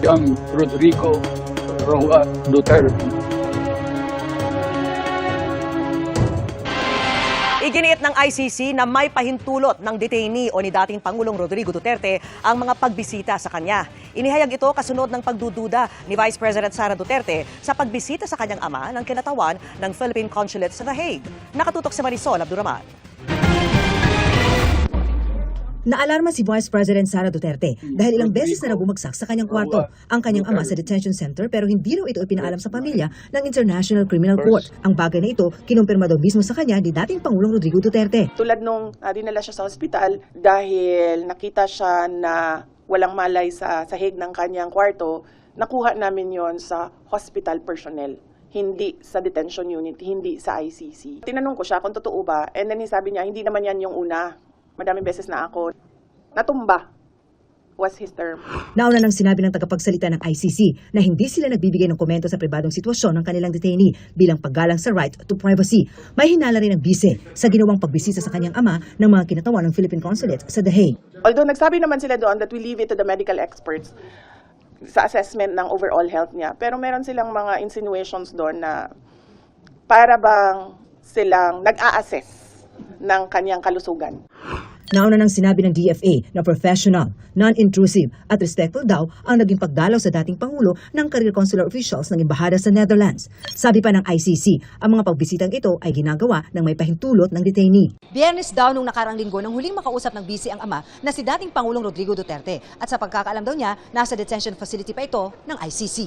young Rodrigo Roa Duterte. Iginiit ng ICC na may pahintulot ng detainee o ni dating Pangulong Rodrigo Duterte ang mga pagbisita sa kanya. Inihayag ito kasunod ng pagdududa ni Vice President Sara Duterte sa pagbisita sa kanyang ama ng kinatawan ng Philippine Consulate sa The Hague. Nakatutok si Marisol Abdurrahman. Naalarma si Vice President Sara Duterte dahil ilang beses na bumagsak sa kanyang kwarto ang kanyang ama sa detention center pero hindi raw ito ipinaalam sa pamilya ng International Criminal Court. Ang bagay na ito kinumpirma daw mismo sa kanya ni dating Pangulong Rodrigo Duterte. Tulad nung dinala siya sa ospital dahil nakita siya na walang malay sa sahig ng kanyang kwarto, nakuha namin yon sa hospital personnel. Hindi sa detention unit, hindi sa ICC. Tinanong ko siya kung totoo ba, and then sabi niya, hindi naman yan yung una. Madaming beses na ako natumba was his term. Nauna nang sinabi ng tagapagsalita ng ICC na hindi sila nagbibigay ng komento sa pribadong sitwasyon ng kanilang detainee bilang paggalang sa right to privacy. May hinala rin ang bise sa ginawang pagbisita sa kanyang ama ng mga kinatawan ng Philippine Consulate sa The Hague. Although nagsabi naman sila doon that we leave it to the medical experts sa assessment ng overall health niya, pero meron silang mga insinuations doon na para bang silang nag-a-assess ng kanyang kalusugan. Nauna nang sinabi ng DFA na professional, non-intrusive at respectful daw ang naging pagdalaw sa dating Pangulo ng career consular officials ng embahada sa Netherlands. Sabi pa ng ICC, ang mga pagbisitang ito ay ginagawa ng may pahintulot ng detainee. Biyernes daw nung nakarang linggo nang huling makausap ng bisi ang ama na si dating Pangulong Rodrigo Duterte. At sa pagkakaalam daw niya, nasa detention facility pa ito ng ICC.